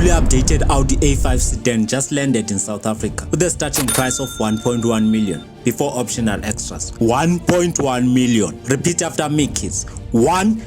newly updated Audi A5 sedan just landed in South Africa with a starting price of 1.1 million before optional extras. 1.1 million. Repeat after me, kids. 1.1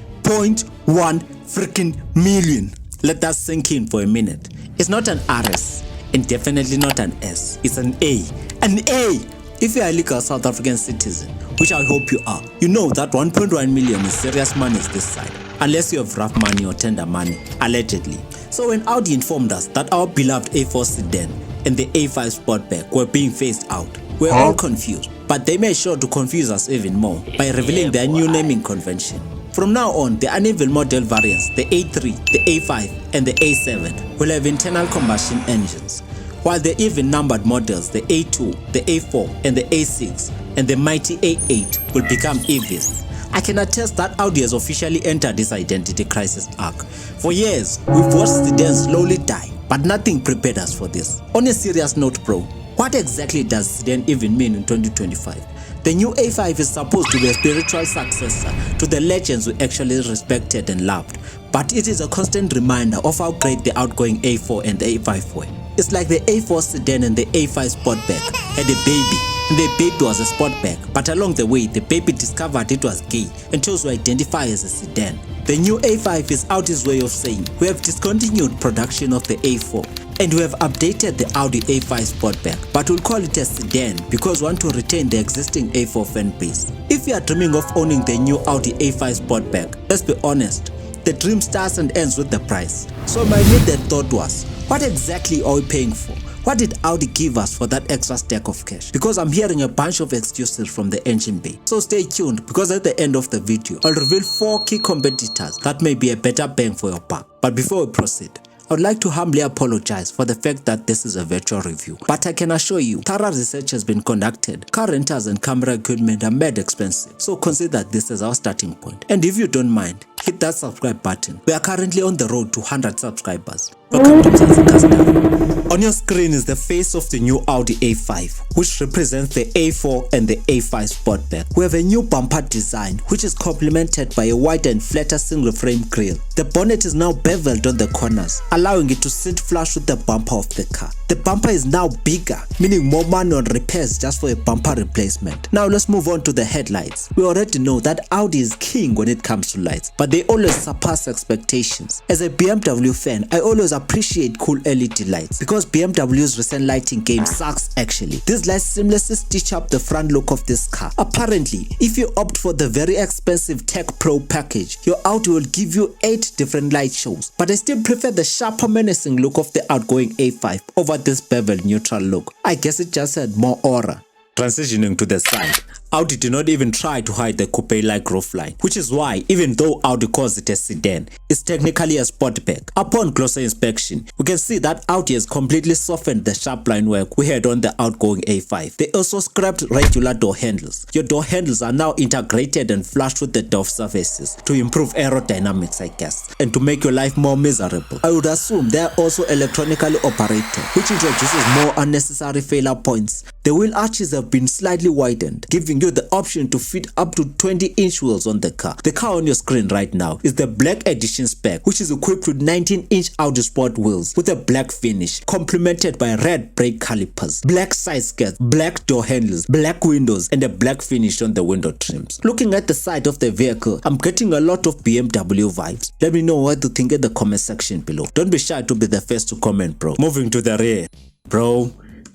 freaking million. Let that sink in for a minute. It's not an RS and definitely not an S. It's an A. An A! If you are a legal South African citizen, which I hope you are, you know that 1.1 million is serious money this side, unless you have rough money or tender money, allegedly. So when Audi informed us that our beloved A4 sedan and the A5 Sportback were being phased out, we're all confused, but they made sure to confuse us even more by revealing their new naming convention. From now on, the uneven model variants, the A3, the A5 and the A7 will have internal combustion engines, while the even-numbered models, the A2, the A4 and the A6 and the mighty A8 will become EVs. I can attest that Audi has officially entered this identity crisis arc. For years, we've watched sedans slowly die, but nothing prepared us for this. On a serious note, bro, what exactly does sedan even mean in 2025? The new A5 is supposed to be a spiritual successor to the legends we actually respected and loved, but it is a constant reminder of how great the outgoing A4 and the A5 were. It's like the A4 sedan and the A5 Sportback had a baby, and the baby was a Sportback, but along the way the baby discovered it was gay and chose to identify as a sedan. The new A5 is Audi's way of saying we have discontinued production of the A4 and we have updated the Audi A5 Sportback, but we'll call it a sedan because we want to retain the existing A4 fan base. If you are dreaming of owning the new Audi A5 Sportback, let's be honest, the dream starts and ends with the price. So my immediate thought was, what exactly are we paying for? What did Audi give us for that extra stack of cash? Because I'm hearing a bunch of excuses from the engine bay. So stay tuned because at the end of the video, I'll reveal 4 key competitors that may be a better bang for your buck. But before we proceed, I would like to humbly apologize for the fact that this is a virtual review, but I can assure you, thorough research has been conducted. Car rentals and camera equipment are mad expensive, so consider this as our starting point. And if you don't mind, hit that subscribe button. We are currently on the road to 100 subscribers. Welcome to Custom. On your screen is the face of the new Audi A5, which represents the A4 and the A5 Sportback. We have a new bumper design, which is complemented by a wide and flatter single frame grille. The bonnet is now beveled on the corners, allowing it to sit flush with the bumper of the car. The bumper is now bigger, meaning more money on repairs just for a bumper replacement. Now let's move on to the headlights. We already know that Audi is king when it comes to lights, but they always surpass expectations. As a BMW fan, I always appreciate cool LED lights because BMW's recent lighting game sucks actually. These lights seamlessly stitch up the front look of this car. Apparently, if you opt for the very expensive Tech Pro package, your Audi will give you 8 different light shows, but I still prefer the sharper menacing look of the outgoing A5 over this beveled neutral look. I guess it just had more aura. Transitioning to the side, Audi did not even try to hide the coupe-like roofline, which is why, even though Audi calls it a sedan, it's technically a sportback. Upon closer inspection, we can see that Audi has completely softened the sharp line work we had on the outgoing A5. They also scrapped regular door handles. Your door handles are now integrated and flushed with the door surfaces to improve aerodynamics, I guess, and to make your life more miserable. I would assume they are also electronically operated, which introduces more unnecessary failure points. The wheel arches have been slightly widened, giving you the option to fit up to 20-inch wheels on the car. The car on your screen right now is the Black Edition spec, which is equipped with 19-inch Audi Sport wheels with a black finish, complemented by red brake calipers, black side skirts, black door handles, black windows, and a black finish on the window trims. Looking at the side of the vehicle, I'm getting a lot of BMW vibes. Let me know what you think in the comment section below. Don't be shy to be the first to comment, bro. Moving to the rear, bro.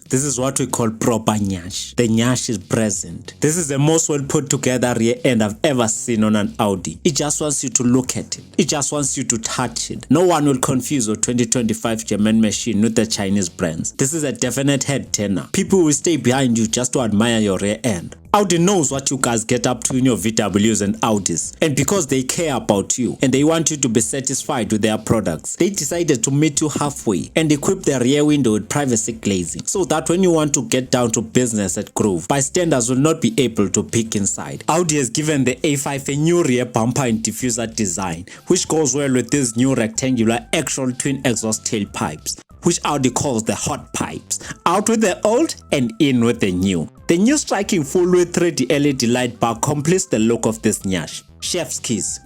This is what we call proper Nyash. The Nyash is present. This is the most well put together rear end I've ever seen on an Audi. It just wants you to look at it. It just wants you to touch it. No one will confuse your 2025 German machine with the Chinese brands. This is a definite head turner. People will stay behind you just to admire your rear end. Audi knows what you guys get up to in your VWs and Audis, and because they care about you and they want you to be satisfied with their products, they decided to meet you halfway and equip the rear window with privacy glazing so that when you want to get down to business at Grove, bystanders will not be able to peek inside. Audi has given the A5 a new rear bumper and diffuser design, which goes well with these new rectangular actual twin exhaust tailpipes, which Audi calls the hot pipes. Out with the old and in with the new. The new striking full-width 3D LED light bar completes the look of this Nyash. Chef's kiss.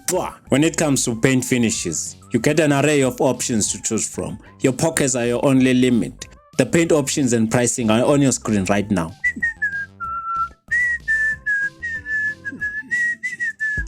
When it comes to paint finishes, you get an array of options to choose from. Your pockets are your only limit. The paint options and pricing are on your screen right now.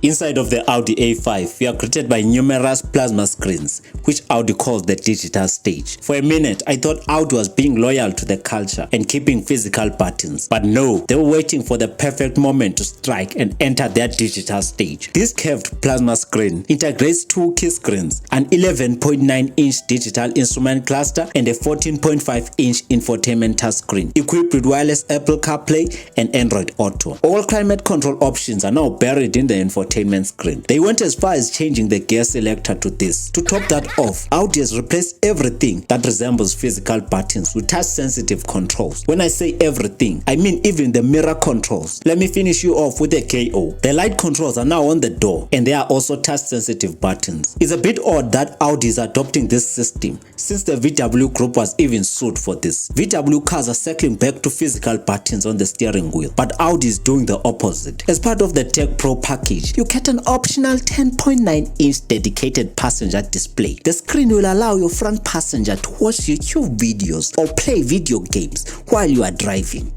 Inside of the Audi A5, we are greeted by numerous plasma screens, which Audi calls the digital stage. For a minute, I thought Audi was being loyal to the culture and keeping physical buttons. But no, they were waiting for the perfect moment to strike and enter their digital stage. This curved plasma screen integrates two key screens, an 11.9-inch digital instrument cluster and a 14.5-inch infotainment touchscreen, equipped with wireless Apple CarPlay and Android Auto. All climate control options are now buried in the infotainment screen. They went as far as changing the gear selector to this. To top that off, Audi has replaced everything that resembles physical buttons with touch-sensitive controls. When I say everything, I mean even the mirror controls. Let me finish you off with the KO. The light controls are now on the door, and they are also touch-sensitive buttons. It's a bit odd that Audi is adopting this system, since the VW group was even sued for this. VW cars are circling back to physical buttons on the steering wheel, but Audi is doing the opposite. As part of the Tech Pro package, you get an optional 10.9-inch dedicated passenger display. The screen will allow your front passenger to watch YouTube videos or play video games while you are driving.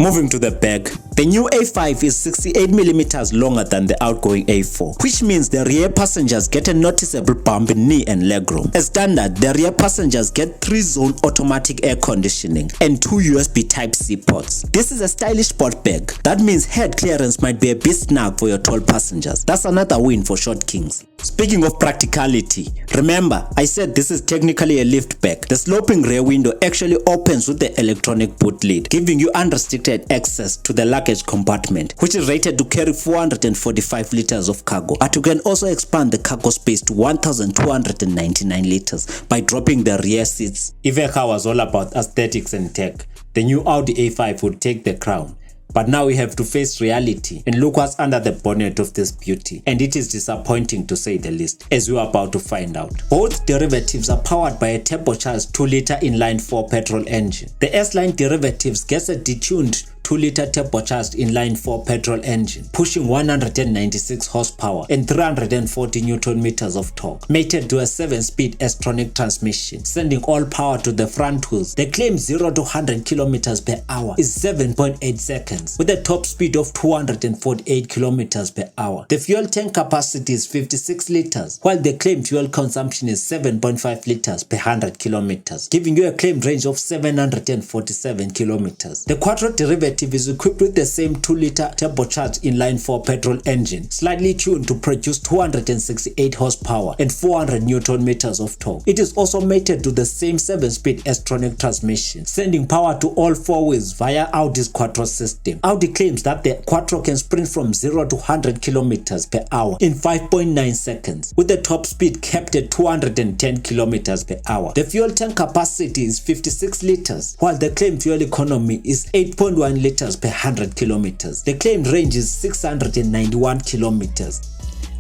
Moving to the back, the new A5 is 68mm longer than the outgoing A4, which means the rear passengers get a noticeable bump in knee and legroom. As standard, the rear passengers get 3-zone automatic air conditioning and 2 USB Type-C ports. This is a stylish sport bag. That means head clearance might be a bit snug for your tall passengers. That's another win for short kings. Speaking of practicality, remember I said this is technically a lift bag. The sloping rear window actually opens with the electronic boot lid, giving you unrestricted access to the luggage compartment, which is rated to carry 445 liters of cargo. But you can also expand the cargo space to 1,299 liters by dropping the rear seats. If a car was all about aesthetics and tech, the new Audi A5 would take the crown. But now we have to face reality and look what's under the bonnet of this beauty, and it is disappointing to say the least, as we are about to find out. Both derivatives are powered by a turbocharged 2-liter inline-4 petrol engine. The S-Line derivatives gets a detuned 2-liter turbocharged inline-4 petrol engine, pushing 196 horsepower and 340 Nm of torque, mated to a 7-speed S-tronic transmission, sending all power to the front wheels. The claimed 0 to 100 km per hour is 7.8 seconds, with a top speed of 248 km per hour. The fuel tank capacity is 56 liters, while the claimed fuel consumption is 7.5 liters per 100 km, giving you a claimed range of 747 km. The Quattro derivative is equipped with the same 2-liter turbocharged inline-4 petrol engine, slightly tuned to produce 268 horsepower and 400 Nm of torque. It is also mated to the same 7-speed S-tronic transmission, sending power to all 4 wheels via Audi's Quattro system. Audi claims that the Quattro can sprint from 0 to 100 km per hour in 5.9 seconds, with the top speed capped at 210 km per hour. The fuel tank capacity is 56 liters, while the claimed fuel economy is 8.1 liters per 100 kilometers. The claimed range is 691 kilometers.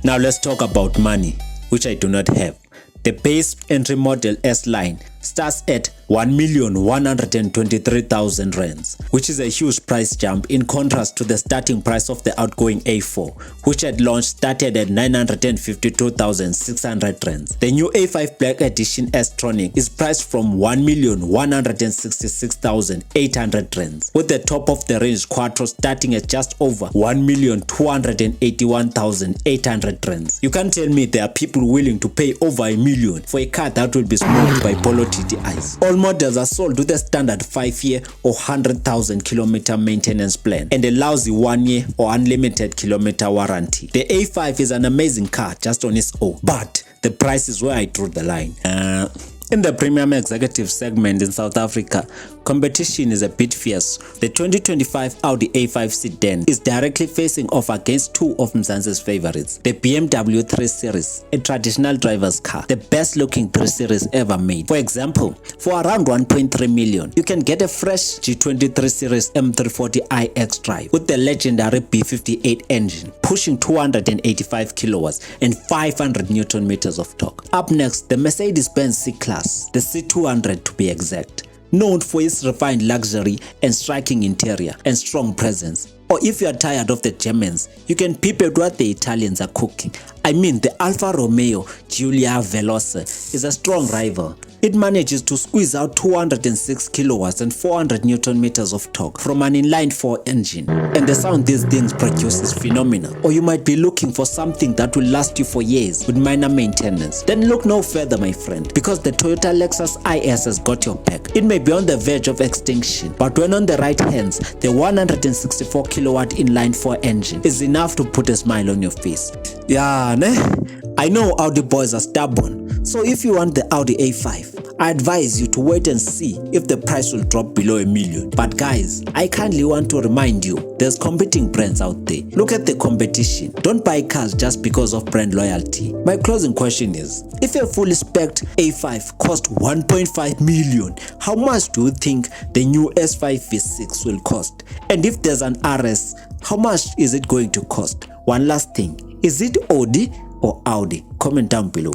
Now let's talk about money, which I do not have. The base entry model S-Line starts at 1,123,000 rands, which is a huge price jump in contrast to the starting price of the outgoing A4, which at launch started at 952,600 rands. The new A5 Black Edition S-Tronic is priced from 1,166,800 rands, with the top of the range Quattro starting at just over 1,281,800 rands. You can't tell me there are people willing to pay over $1 million for a car that will be smoked by Polo TDIs. All models are sold with a standard 5-year or 100,000 kilometer maintenance plan and a lousy 1-year or unlimited kilometer warranty. The A5 is an amazing car just on its own, but the price is where I drew the line. In the premium executive segment in South Africa, competition is a bit fierce. The 2025 Audi A5 sedan is directly facing off against two of Mzansi's favorites, the BMW 3 Series, a traditional driver's car, the best looking 3 Series ever made. For example, for around 1.3 million, you can get a fresh G23 Series M340i X-Drive with the legendary B58 engine, pushing 285 kilowatts and 500 Newton meters of torque. Up next, the Mercedes-Benz C-Class, the C200 to be exact. known for its refined luxury and striking interior and strong presence. Or if you are tired of the Germans, you can peep at what the Italians are cooking. I mean, the Alfa Romeo Giulia Veloce is a strong rival. It manages to squeeze out 206 kilowatts and 400 Newton meters of torque from an inline-4 engine. And the sound these things produce is phenomenal. Or you might be looking for something that will last you for years with minor maintenance. Then look no further, my friend, because the Toyota Lexus IS has got your back. It may be on the verge of extinction, but when on the right hands, the 164 kilowatt inline-4 engine is enough to put a smile on your face. Yeah, ne? I know Audi boys are stubborn, so if you want the Audi A5, I advise you to wait and see if the price will drop below $1 million. But guys, I kindly want to remind you, there's competing brands out there. Look at the competition. Don't buy cars just because of brand loyalty. My closing question is, if a fully spec'd A5 cost 1.5 million, how much do you think the new S5 V6 will cost? And if there's an RS, how much is it going to cost? One last thing, is it Audi or Audi? Comment down below.